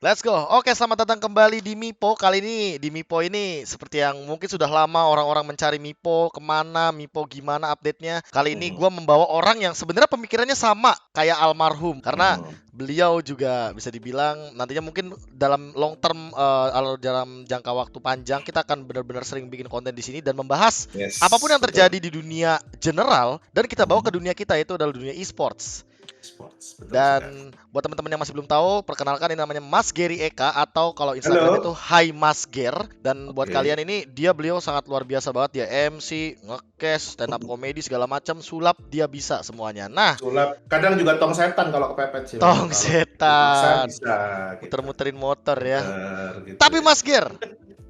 Let's go. Oke, selamat datang kembali di Mipo. Kali ini di Mipo ini seperti yang mungkin sudah lama orang-orang mencari Mipo, kemana Mipo, gimana update-nya. Kali ini Mhm, gue membawa orang yang sebenarnya pemikirannya sama kayak almarhum, karena mhm. beliau juga bisa dibilang nantinya mungkin dalam long term atau dalam jangka waktu panjang kita akan benar-benar sering bikin konten di sini dan membahas apapun Yes, yang betul. terjadi di dunia general dan kita bawa ke Mhm. dunia kita, itu adalah dunia e-sports. Sports, betul sekali. Dan buat teman-teman yang masih belum tahu, perkenalkan ini namanya Mas Gary Eka atau kalau Instagram itu Halo. Hai Mas Ger. Dan buat Oke. kalian ini beliau sangat luar biasa banget, dia MC, ngekes, stand up comedy segala macam, sulap dia bisa semuanya. Nah, Sulap, kadang juga tong setan kalau kepepet sih memang. tong Kalau bisa, setan bisa gitu. muter-muterin motor ya. Bener gitu Tapi ya. Mas Ger,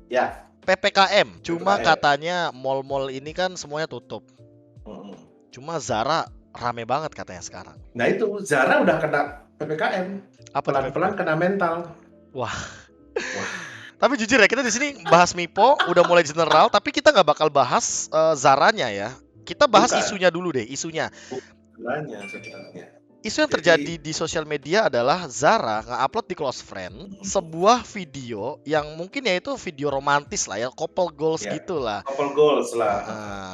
Ya, PPKM, cuma PPKM. katanya mall-mall ini kan semuanya tutup. Mhm. Cuma Zara rame banget katanya sekarang. Nah itu, Zara udah kena PPKM. Apa tuh Pelan-pelan PPKM? kena mental. Wah, Wah, tapi jujur ya, kita di sini bahas Mipo udah mulai general, tapi kita nggak bakal bahas Zaranya ya. Kita bahas bukan. isunya dulu deh, isunya. Bukannya sebenarnya. Isu yang terjadi Jadi, di sosial media adalah Zara nge-upload di close friend mhm, sebuah video yang mungkin ya itu video romantis lah ya, couple goals ya, gitu lah. couple goals lah.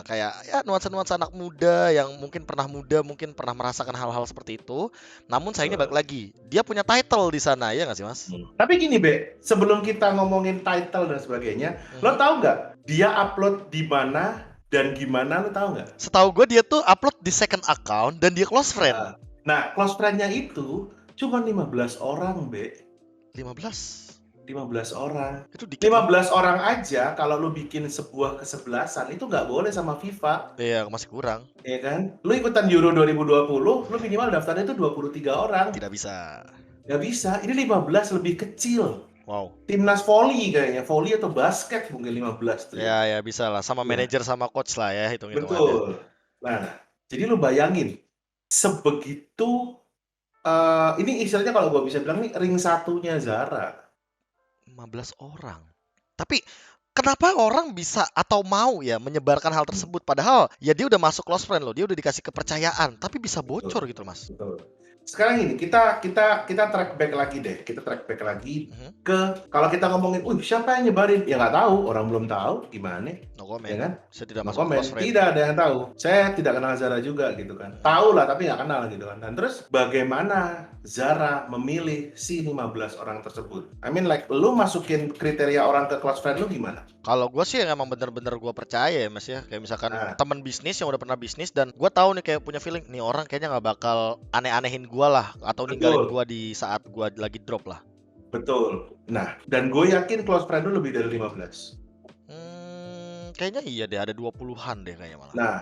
Kayak ya nuansa-nuansa anak muda yang mungkin pernah muda, mungkin pernah merasakan hal-hal seperti itu. Namun sayangnya balik Betul. lagi, dia punya title di sana ya nggak sih Mas? Tapi gini, Be, sebelum kita ngomongin title dan sebagainya, lo Mhm. tahu nggak dia upload di mana dan gimana, lo tahu nggak? Setahu gue dia tuh upload di second account dan dia close friend. Nah, close friend-nya itu cuma 15 orang, Be. 15. 15 orang. Itu dikit lima loh. belas orang aja kalau lo bikin sebuah kesebelasan itu nggak boleh sama FIFA, Iya, masih kurang. ya kan? Lo ikutan Euro 2020, lo minimal daftarnya itu 23 orang. Tidak bisa. Nggak bisa, ini 15 lebih kecil. Wow. Timnas volley kayaknya, volley atau basket mungkin 15 tuh ya. Ya, ya bisa lah. Sama Nah, manajer sama coach lah ya hitung-hitungannya. betul. Nah, jadi lu bayangin sebegitu ini istilahnya kalau gua bisa bilang nih ring satunya Zara. 15 orang. Tapi kenapa orang bisa atau mau ya menyebarkan hal Hmm, tersebut? Padahal ya dia udah masuk close friend loh. Dia udah dikasih kepercayaan. Tapi bisa bocor betul, gitu, Mas. betul. Sekarang ini kita track back lagi deh. Kita track back lagi Mhm. ke kalau kita ngomongin, siapa yang nyebarin? Ya nggak tahu, orang belum tahu gimana, No ya comment. kan? Saya tidak No masuk close comment, friend. tidak ada yang tahu. Saya tidak kenal Zara juga gitu kan. Mhm. Tahu lah tapi nggak kenal gitu kan. Dan terus bagaimana Zara memilih si 15 orang tersebut? I mean like lu masukin kriteria orang ke close friend lu gimana? Kalau gue sih yang emang bener-bener gue percaya ya Mas ya. Kayak misalkan Nah, teman bisnis yang udah pernah bisnis dan gue tahu nih kayak punya feeling nih orang kayaknya nggak bakal aneh-anehin gue lah atau ninggalin betul, gue di saat gue lagi drop lah. betul. Nah, dan gue yakin close friend lu lebih dari 15. Kayaknya iya deh ada 20-an deh kayaknya malah. Nah,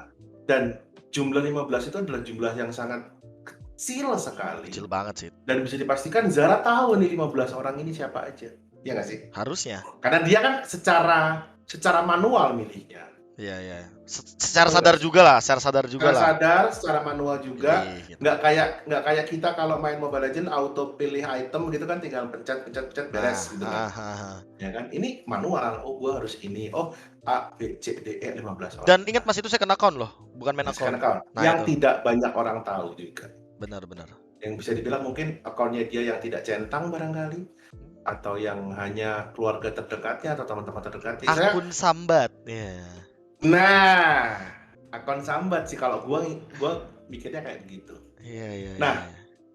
dan jumlah 15 itu adalah jumlah yang sangat kecil Kecil sekali. banget sih. Dan bisa dipastikan Zara tahu nih 15 orang ini siapa aja. Iya nggak sih? Harusnya. Karena dia kan secara manual milihnya. Iya iya. Secara Betul nggak sadar sih? juga lah, secara sadar juga Secara lah. sadar, secara manual juga. Pilih gitu. Nggak kayak kita kalau main Mobile Legends auto pilih item gitu kan, tinggal pencet pencet pencet Nah, beres gitu kan. Ya kan? Ini manual. Oh, gua harus ini. Oh, A, B, C, D, E 15 dan orang. ingat Nah, Mas itu second account loh, bukan main second account. account Nah yang itu, tidak banyak orang tahu juga. benar-benar. Yang bisa dibilang mungkin akunnya dia yang tidak centang barangkali, atau yang hanya keluarga terdekatnya atau teman-teman terdekatnya. Akun sambat. Ya. Nah, akun sambat sih kalau gua mikirnya kayak begitu. Iya iya iya. Nah,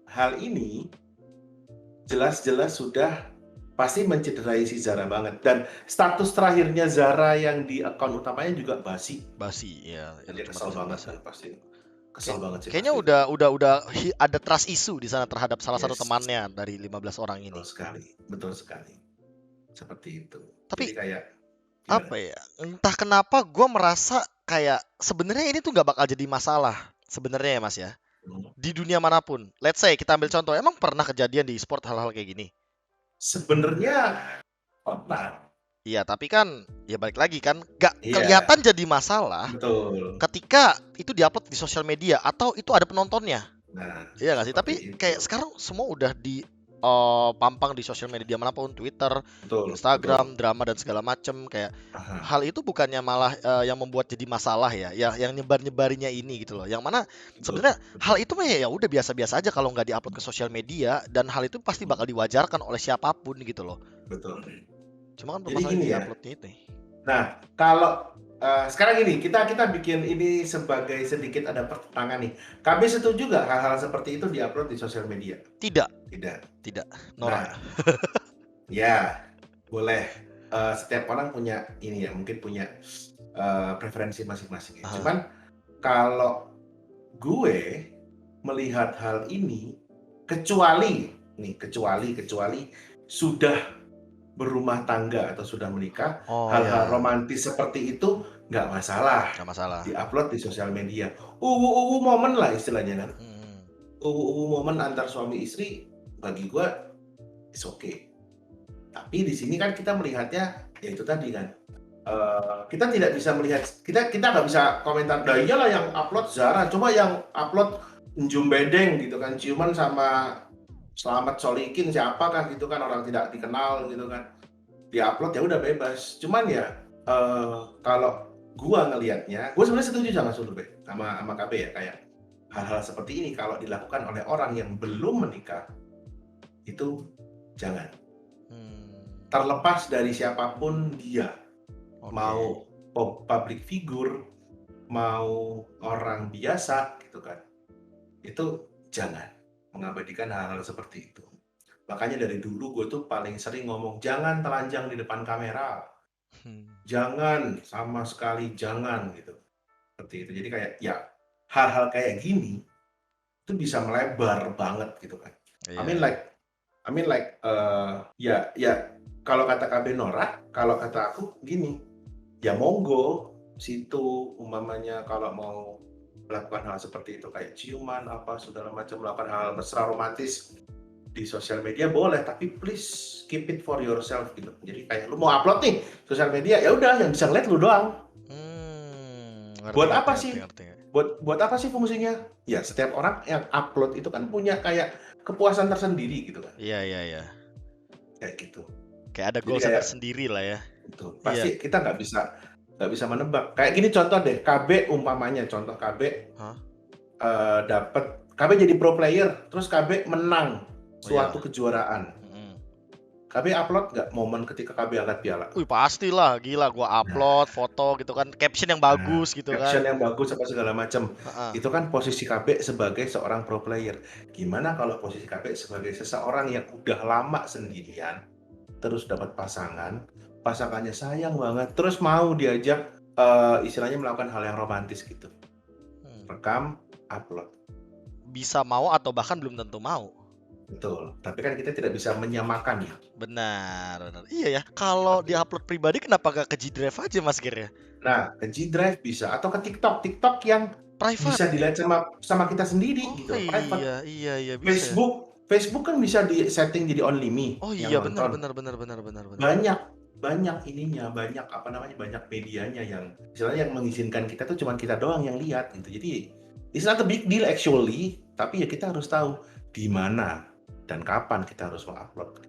hal ini jelas-jelas sudah pasti mencederai si Zara banget dan status terakhirnya Zara yang di akun utamanya juga basi. Basi ya, Dan itu dia cuma kesel tulisan banget basi. kan pasti. Kesel Kayak banget sih kayaknya pasti. udah ada trust issue di sana terhadap salah satu Yes, temannya dari 15 orang betul ini. sekali. Betul sekali. Seperti itu. Tapi Jadi kayak apa gimana? ya? Entah kenapa gue merasa kayak sebenarnya ini tuh nggak bakal jadi masalah sebenarnya ya Mas ya. Hmm. Di dunia manapun. Let's say kita ambil contoh, emang pernah kejadian di e-sport hal-hal kayak gini? Sebenarnya pernah. Iya, tapi kan ya balik lagi kan gak Iya, kelihatan jadi masalah betul. ketika itu diupload di sosial media atau itu ada penontonnya. Nah, Iya gak sih? Tapi seperti itu. kayak sekarang semua udah di pampang di sosial media manapun, Twitter, Betul, betul. Instagram, drama dan segala macem. Kayak Aha, hal itu bukannya malah yang membuat jadi masalah ya, yang nyebar-nyebarinya ini gitu loh. Yang mana betul, sebenarnya hal betul, itu mah ya udah biasa-biasa aja kalau nggak diupload ke sosial media, dan hal itu pasti betul, bakal diwajarkan oleh siapapun gitu loh. betul. Cuma kan Jadi permasalahan gini di ya. uploadnya ini. Nah, kalau sekarang gini, kita bikin ini sebagai sedikit ada pertentangan nih. KB setuju nggak hal-hal seperti itu diupload di sosial media? Tidak, Tidak. tidak, norak. Nah, ya boleh. Setiap orang punya ini ya, mungkin punya preferensi masing-masing ya. Ah, Cuman kalau gue melihat hal ini, kecuali sudah berumah tangga atau sudah menikah, oh hal-hal ya, romantis seperti itu nggak masalah nggak masalah. di-upload di sosial media. Uwu-uwu momen lah istilahnya kan. Hmm, Uwu-uwu momen antar suami istri bagi gua is okay. Tapi di sini kan kita melihatnya ya itu tadi kan. Kita tidak bisa melihat kita nggak bisa komentar, "Lah iyalah yang upload Zara, coba yang upload Njum Bedeng gitu kan, ciuman sama Selamat Solikin siapakah gitu kan, orang tidak dikenal gitu kan." Di-upload ya udah bebas. Cuman ya, kalau gua ngelihatnya, gua sebenarnya setuju sama Surbe, sama KB ya, kayak hal-hal seperti ini kalau dilakukan oleh orang yang belum menikah, itu jangan. hmm, Terlepas dari siapapun dia, oke. mau public figure, mau orang biasa gitu kan, itu jangan mengabadikan hal-hal seperti itu. Makanya dari dulu gue tuh paling sering ngomong, "Jangan telanjang di depan kamera." Hmm, Jangan, sama sekali jangan gitu. Seperti itu. Jadi kayak ya hal-hal kayak gini itu bisa melebar banget gitu kan. I iya, mean iya. like ya kalau kata KB Nora, kalau kata aku gini, ya monggo situ umpamanya kalau mau melakukan hal seperti itu kayak ciuman apa segala macam, melakukan hal mesra romantis di sosial media boleh, tapi please keep it for yourself gitu. Jadi kayak lu mau upload nih sosial media, ya udah yang bisa ngeliat lu doang. Ngerti, Buat ngerti, apa ngerti, sih? ngerti. Buat apa sih fungsinya? Ya setiap orang yang upload itu kan punya kayak kepuasan tersendiri gitu kan. Iya, iya, iya. Kayak gitu. Kayak ada Jadi goalsnya kayak tersendiri lah ya. itu Iya. pasti kita nggak bisa menebak. Kayak gini contoh deh, KB umpamanya contoh KB Hah? dapat KB jadi pro player, terus KB menang Oh ya. suatu kejuaraan. Mm-mm. KB upload nggak momen ketika KB angkat piala? Wih, pastilah, gila gua Nah, upload foto gitu kan, caption yang Nah, bagus gitu kan. caption yang bagus apa segala macam. Heeh. Itu kan posisi KB sebagai seorang pro player. Gimana kalau posisi KB sebagai seseorang yang udah lama sendirian, terus dapat pasangan, pasangannya sayang banget, terus mau diajak istilahnya melakukan hal yang romantis gitu. Hmm. Rekam, upload. Bisa mau atau bahkan belum tentu mau. Betul. Tapi kan kita tidak bisa menyamakan ya. Benar, benar. Iya ya, kalau Seperti itu. di-upload pribadi kenapa gak ke G-Drive aja Mas Gir ya? Nah, ke G Drive bisa atau ke TikTok. TikTok yang Private. bisa dilihat sama sama kita sendiri Oh gitu loh, iya, private. iya, iya bisa ya. Facebook kan bisa di-setting jadi only me Oh yang iya, benar, nonton. benar, benar, benar, benar, benar. Banyak banyak ininya, banyak apa namanya, banyak medianya yang istilahnya yang mengizinkan kita tuh cuman kita doang yang lihat gitu. Jadi it's not a big deal actually, tapi ya kita harus tahu di mana dan kapan kita harus mengupload.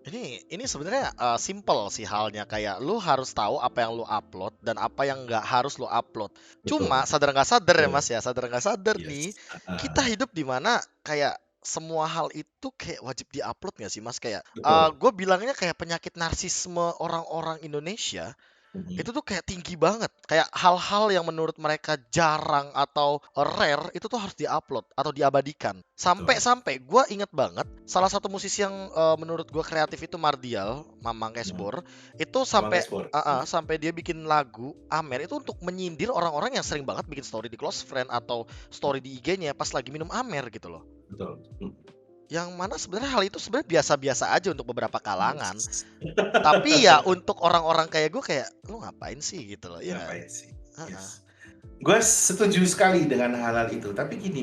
Ini sebenarnya simple sih halnya, kayak lu harus tahu apa yang lu upload dan apa yang nggak harus lu upload. Cuma Betul, sadar nggak sadar ya betul. Mas ya, sadar nggak sadar nih, Yes, kita hidup di mana kayak semua hal itu kayak wajib diupload nggak sih Mas? Kayak betul. gue bilangnya kayak penyakit narsisme orang-orang Indonesia. Mhm, Itu tuh kayak tinggi banget. Kayak hal-hal yang menurut mereka jarang atau rare itu tuh harus diupload atau diabadikan. betul. Sampai-sampai gue inget banget salah satu musisi yang menurut gue kreatif itu Mardial, Mamang Mhm, Kesbor. Itu Bang sampai Espor. sampai dia bikin lagu Amer itu untuk menyindir orang-orang yang sering banget bikin story di close friend atau story di IG-nya pas lagi minum Amer gitu loh. Betul. Yang mana sebenarnya hal itu sebenarnya biasa-biasa aja untuk beberapa kalangan. Yes. Tapi ya untuk orang-orang kayak gue kayak lu ngapain sih gitu loh. Iya nggak? Ngapain sih? Heeh. Yes. Gue setuju sekali dengan hal-hal itu, tapi gini,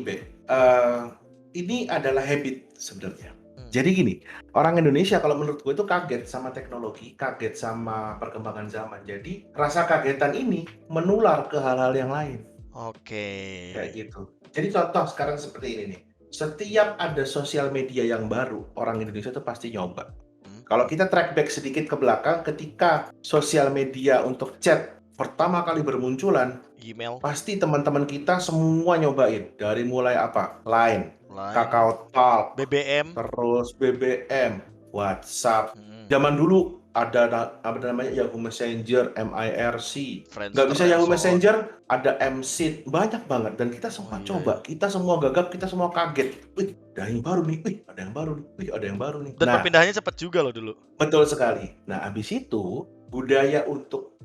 ini adalah habit sebenarnya. Hmm. Jadi gini, orang Indonesia kalau menurut gue itu kaget sama teknologi, kaget sama perkembangan zaman. Jadi rasa kagetan ini menular ke hal-hal yang lain, Oke. kayak gitu. Jadi contoh sekarang seperti ini nih. setiap ada sosial media yang baru, orang Indonesia tuh pasti nyoba. Hmm. Kalau kita track back sedikit ke belakang, ketika sosial media untuk chat pertama kali bermunculan, Email, pasti teman-teman kita semua nyobain. Dari mulai apa? Line, Line, Kakao Talk, BBM. terus BBM, WhatsApp. Hmm. Zaman dulu ada apa namanya Yahoo Messenger, MIRC. Nggak Friendster bisa and Yahoo so on. Messenger, ada MSeed. Banyak banget. Dan kita semua iya, coba. Kita semua gagap, kita semua kaget. Wih, ada yang baru nih. Wih, ada yang baru nih. Wih, ada yang baru nih. Dan Nah, perpindahannya cepat juga loh dulu. betul sekali. Nah, habis itu budaya untuk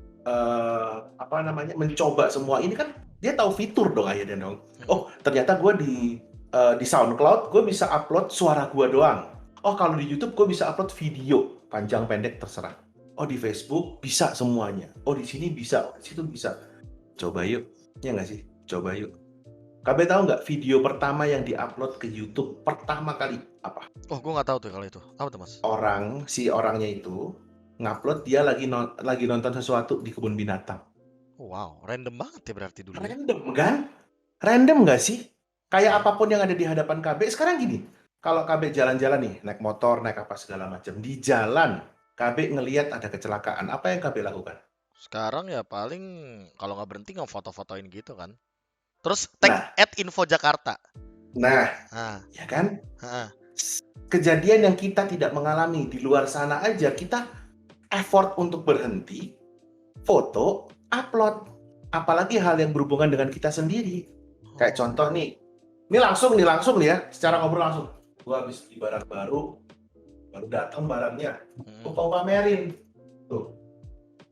apa namanya mencoba semua ini kan dia tahu fitur dong akhirnya dong. Oh, ternyata gue di SoundCloud gue bisa upload suara gue doang. Oh, kalau di YouTube gue bisa upload video panjang pendek terserah. Oh, di Facebook bisa semuanya. Oh, di sini bisa, oh, di situ bisa. Coba yuk, ya nggak sih? Coba yuk. KB tahu nggak video pertama yang diupload ke YouTube pertama kali apa? Oh, gue nggak tahu tuh kalau itu. Apa tuh, Mas? Si orangnya itu ngupload dia lagi nonton sesuatu di kebun binatang. Oh, wow, random banget ya berarti dulu ya. Random kan? Random nggak sih? Kayak Iya. apapun yang ada di hadapan KB. Sekarang gini, kalau KB jalan-jalan nih, naik motor, naik apa segala macam, di jalan KB ngelihat ada kecelakaan, apa yang KB lakukan? Sekarang ya paling kalau nggak berhenti nggak foto-fotoin gitu kan. Terus tag Nah, @info Jakarta. nah, Ah, ya kan? ah. Kejadian yang kita tidak mengalami di luar sana aja, kita effort untuk berhenti, foto, upload. Apalagi hal yang berhubungan dengan kita sendiri. Kayak Oh. contoh nih, ini langsung nih ya, secara ngobrol langsung. Gua habis beli barang baru datang barangnya, gua mau pamerin. Tuh,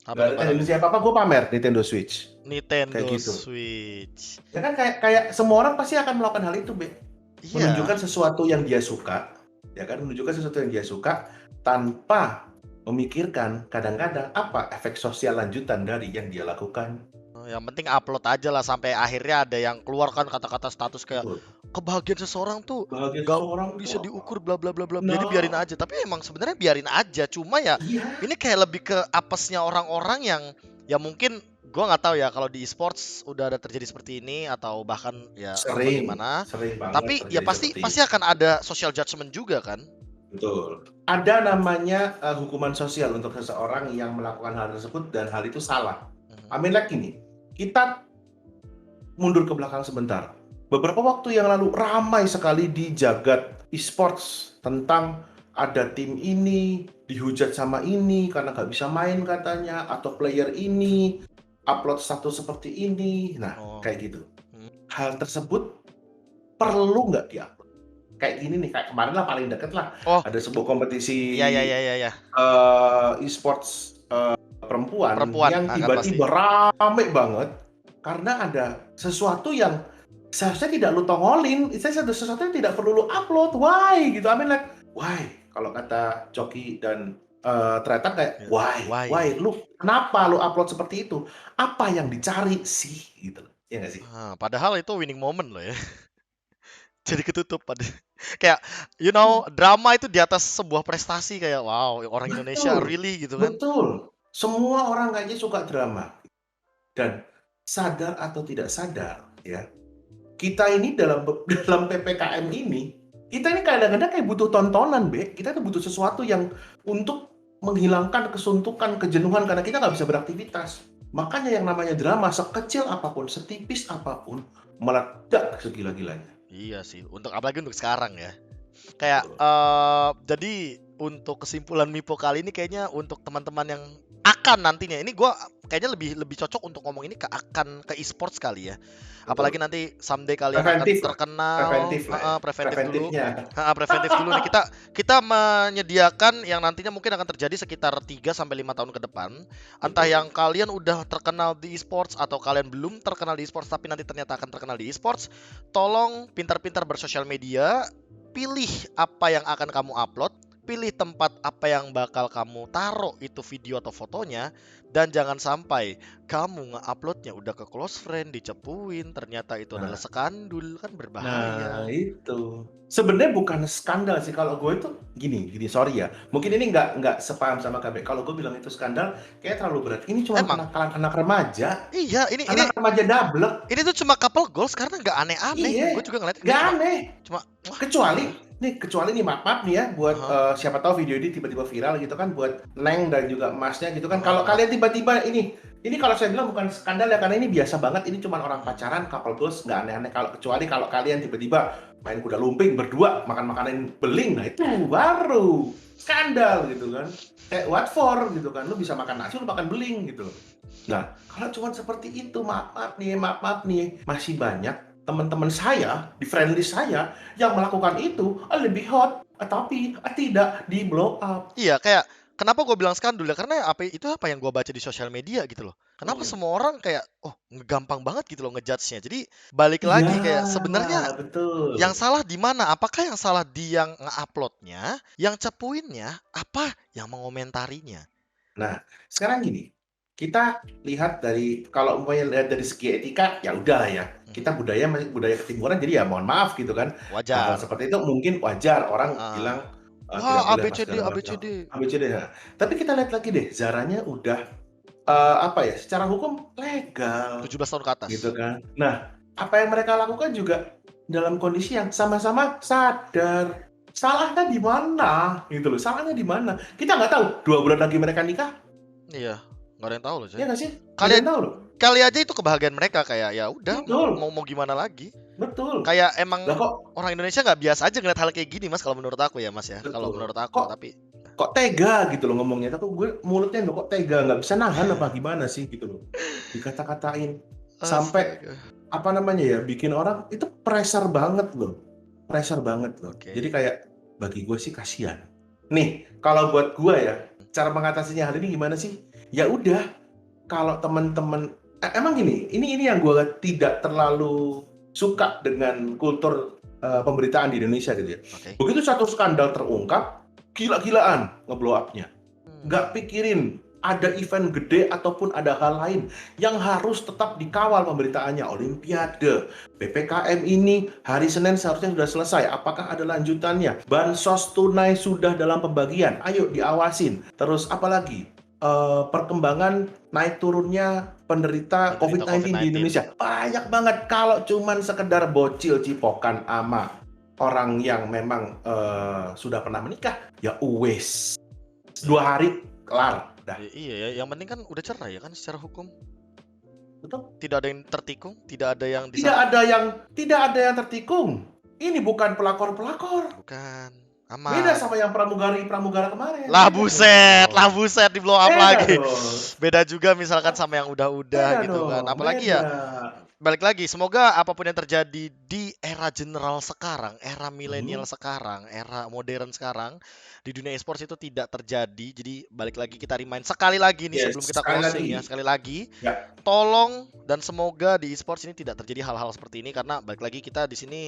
Apa nggak tuh ada barang? teknologi apa-apa, gua pamer Nintendo Switch. Nintendo Kayak gitu. Switch. Ya kan kayak semua orang pasti akan melakukan hal itu, Be. Iya. Menunjukkan sesuatu yang dia suka, ya kan? Menunjukkan sesuatu yang dia suka tanpa memikirkan kadang-kadang apa efek sosial lanjutan dari yang dia lakukan. Yang penting upload aja lah sampai akhirnya ada yang keluarkan kata-kata status kayak Betul. kebahagiaan seseorang tuh Bahagia nggak seseorang bisa tuh apa? diukur bla bla bla bla. Jadi Nah, biarin aja. Tapi emang sebenarnya biarin aja. Cuma ya iya. ini kayak lebih ke apesnya orang-orang yang ya mungkin gua nggak tahu ya kalau di e-sports udah ada terjadi seperti ini atau bahkan ya entah Sering bagaimana. banget Tapi ya terjadi pasti seperti pasti itu. akan ada social judgment juga kan. Betul. Ada namanya hukuman sosial untuk seseorang yang melakukan hal tersebut dan hal itu salah. I mean like gini, kita mundur ke belakang sebentar. Beberapa waktu yang lalu ramai sekali di jagat e-sports tentang ada tim ini dihujat sama ini karena nggak bisa main katanya, atau player ini upload status seperti ini. Nah, Oh. kayak gitu. Hmm. Hal tersebut perlu nggak diupload? Kayak gini nih, kayak kemarin lah paling deket lah. Oh, Ada sebuah kompetisi iya iya iya iya iya. e-sports perempuan Perempuan yang kan pasti. tiba-tiba rame banget karena ada sesuatu yang seharusnya tidak lu tongolin, ada sesuatu yang tidak perlu lu upload. Why gitu? I mean like why? Kalau kata Coki dan ternyata kayak Why? why lu kenapa lu upload seperti itu? Apa yang dicari sih gitu? Ya nggak sih? Padahal itu winning moment loh ya. Jadi ketutup pada kayak you know drama itu di atas sebuah prestasi kayak wow orang Indonesia Betul, really gitu kan. betul. Semua orang kayaknya suka drama. Dan sadar atau tidak sadar, ya, kita ini dalam PPKM ini, kita ini kadang-kadang kayak butuh tontonan, Be. Kita tuh butuh sesuatu yang untuk menghilangkan kesuntukan, kejenuhan karena kita nggak bisa beraktivitas. Makanya yang namanya drama sekecil apapun, setipis apapun, meledak segila-gilanya. Iya sih, apalagi untuk sekarang ya. Kayak jadi untuk kesimpulan Mipo kali ini kayaknya untuk teman-teman yang akan nantinya ini gua kayaknya lebih cocok untuk ngomong ini ke e-sports kali ya. Apalagi Betul. nanti someday kalian akan Preventif lah. terkenal, Preventif lah ya. preventif dulu. Preventifnya. Preventif dulu nih kita menyediakan yang nantinya mungkin akan terjadi sekitar 3 sampai 5 tahun ke depan. Entah Betul. yang kalian udah terkenal di e-sports atau kalian belum terkenal di e-sports tapi nanti ternyata akan terkenal di e-sports, tolong pintar-pintar bersosial media, pilih apa yang akan kamu upload, pilih tempat apa yang bakal kamu taruh itu video atau fotonya, dan jangan sampai kamu nge-uploadnya udah ke close friend, dicepuin, ternyata itu adalah skandul, kan berbahaya. Nah, itu. Sebenarnya bukan skandal sih kalau gue itu gini, sorry ya. Mungkin ini nggak sepaham sama KB. Kalau gue bilang itu skandal, kayak terlalu berat. Ini cuma Emang? kenakalan anak remaja. Iya, ini Anak remaja dablek. ini tuh cuma couple goals karena nggak aneh-aneh. Iya, Gue juga ngeliat ini nggak cuma aneh. cuma Kecuali nih maaf nih ya buat siapa tahu video ini tiba-tiba viral gitu kan buat Neng dan juga Masnya gitu kan. Kalau kalian tiba-tiba ini kalau saya bilang bukan skandal ya karena ini biasa banget, ini cuma orang pacaran, couple goals, nggak aneh-aneh. Kecuali kalau kalian tiba-tiba main kuda lumping berdua, makan makanan beling, nah itu baru skandal gitu kan. Kayak what for gitu kan, lu bisa makan nasi, lu makan beling gitu. Nah, kalau cuma seperti itu, maaf nih, masih banyak teman-teman saya di friendly saya yang melakukan itu lebih hot, tapi tidak di blow up. Iya, kayak kenapa gue bilang skandal ya? Karena itu apa yang gue baca di sosial media gitu loh. Kenapa semua orang kayak gampang banget gitu loh ngejudge-nya. Jadi balik lagi kayak sebenarnya betul. yang salah di mana? Apakah yang salah di yang nge-uploadnya, yang cepuinnya, apa yang mengomentarinya? Nah, sekarang gini, kita lihat kalau umpamanya lihat dari segi etika, ya udah ya. Kita budaya ketimuran, jadi ya mohon maaf gitu kan. Wajar. Hal seperti itu mungkin wajar orang bilang tidak Wah, boleh ABCD ya. Tapi kita lihat lagi deh, Zaranya udah secara hukum legal 17 tahun ke atas. gitu kan. Nah, apa yang mereka lakukan juga dalam kondisi yang sama-sama sadar. Salahnya di mana gitu loh, salahnya di mana? Kita nggak tahu 2 bulan lagi mereka nikah. Iya, nggak ada yang tahu loh, Coy. Iya nggak sih? Kalian tahu loh. Kali aja itu kebahagiaan mereka, kayak ya udah mau gimana lagi. Betul. Kayak emang orang Indonesia nggak biasa aja ngeliat hal kayak gini, Mas, kalau menurut aku ya, Mas ya. Kalau menurut aku kok tega gitu loh ngomongnya. Tapi gue mulutnya kok tega, nggak bisa nahan apa gimana sih gitu loh. Dikata-katain sampai bikin orang itu pressure banget loh. Jadi kayak bagi gue sih kasihan. Nih, kalau buat gue ya, cara mengatasinya hal ini gimana sih? Ya udah, kalau teman-teman emang gini, ini yang gue tidak terlalu suka dengan kultur pemberitaan di Indonesia gitu ya. Begitu satu skandal terungkap, gila-gilaan nge-blow up-nya. Nggak pikirin ada event gede ataupun ada hal lain yang harus tetap dikawal pemberitaannya. Olimpiade, PPKM ini hari Senin seharusnya sudah selesai. Apakah ada lanjutannya? Bansos tunai sudah dalam pembagian. Ayo diawasin. Terus apalagi? Perkembangan naik turunnya penderita COVID-19 di Indonesia. Banyak banget. Kalau cuman sekedar bocil cipokan ama orang yang memang sudah pernah menikah, ya wes 2 hari kelar. Iya ya, yang penting kan udah cerai ya kan secara hukum. Betul. Tidak ada yang tertikung, tidak ada yang tidak ada yang tertikung. Ini bukan pelakor. Bukan. Aman. Beda sama yang pramugara kemarin. Lah buset di blow up lagi. Beda juga misalkan sama yang udah gitu kan. Apalagi ya balik lagi, semoga apapun yang terjadi di era general sekarang, era milenial sekarang, era modern sekarang di dunia e-sports itu tidak terjadi. Jadi balik lagi kita remind sekali lagi nih sebelum kita closing ya, sekali lagi tolong dan semoga di e-sports ini tidak terjadi hal-hal seperti ini, karena balik lagi kita di sini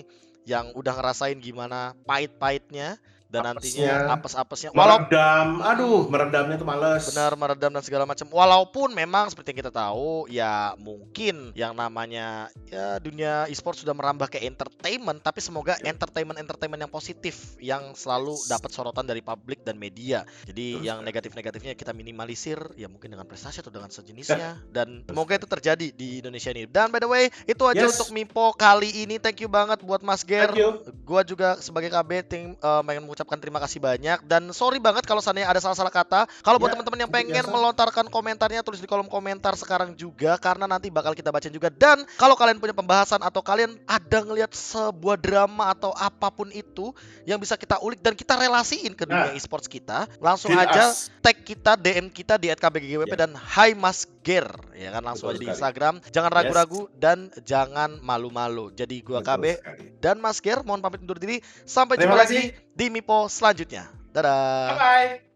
yang udah ngerasain gimana pahit-pahitnya dan nantinya apes-apesnya. Meredamnya tuh males. Benar, meredam dan segala macam. Walaupun memang seperti yang kita tahu, ya mungkin yang namanya ya dunia e-sport sudah merambah ke entertainment, tapi semoga entertainment yang positif yang selalu dapat sorotan dari publik dan media. Jadi yang negatif-negatifnya kita minimalisir, ya mungkin dengan prestasi atau dengan sejenisnya, dan semoga itu terjadi di Indonesia ini. Dan by the way, itu aja untuk Mipo kali ini. Thank you banget buat Mas Ger. Gua juga sebagai KB pengen mengucapkan terima kasih banyak, dan sorry banget kalau seandainya ada salah-salah kata. Kalau buat teman-teman yang pengen melontarkan komentarnya, tulis di kolom komentar sekarang juga, karena nanti bakal kita bacain juga. Dan kalau kalian punya pembahasan atau kalian ada ngelihat sebuah drama atau apapun itu yang bisa kita ulik dan kita relasiin ke dunia e-sports kita, langsung aja tag kita, DM kita di @kbggwp dan Hai Mas Ger, ya kan, langsung aja di Instagram. Jangan ragu-ragu dan jangan malu-malu. Jadi gua KB dan Mas Ger mohon pamit undur diri. Sampai jumpa lagi di Mipo selanjutnya. Dadah. Bye.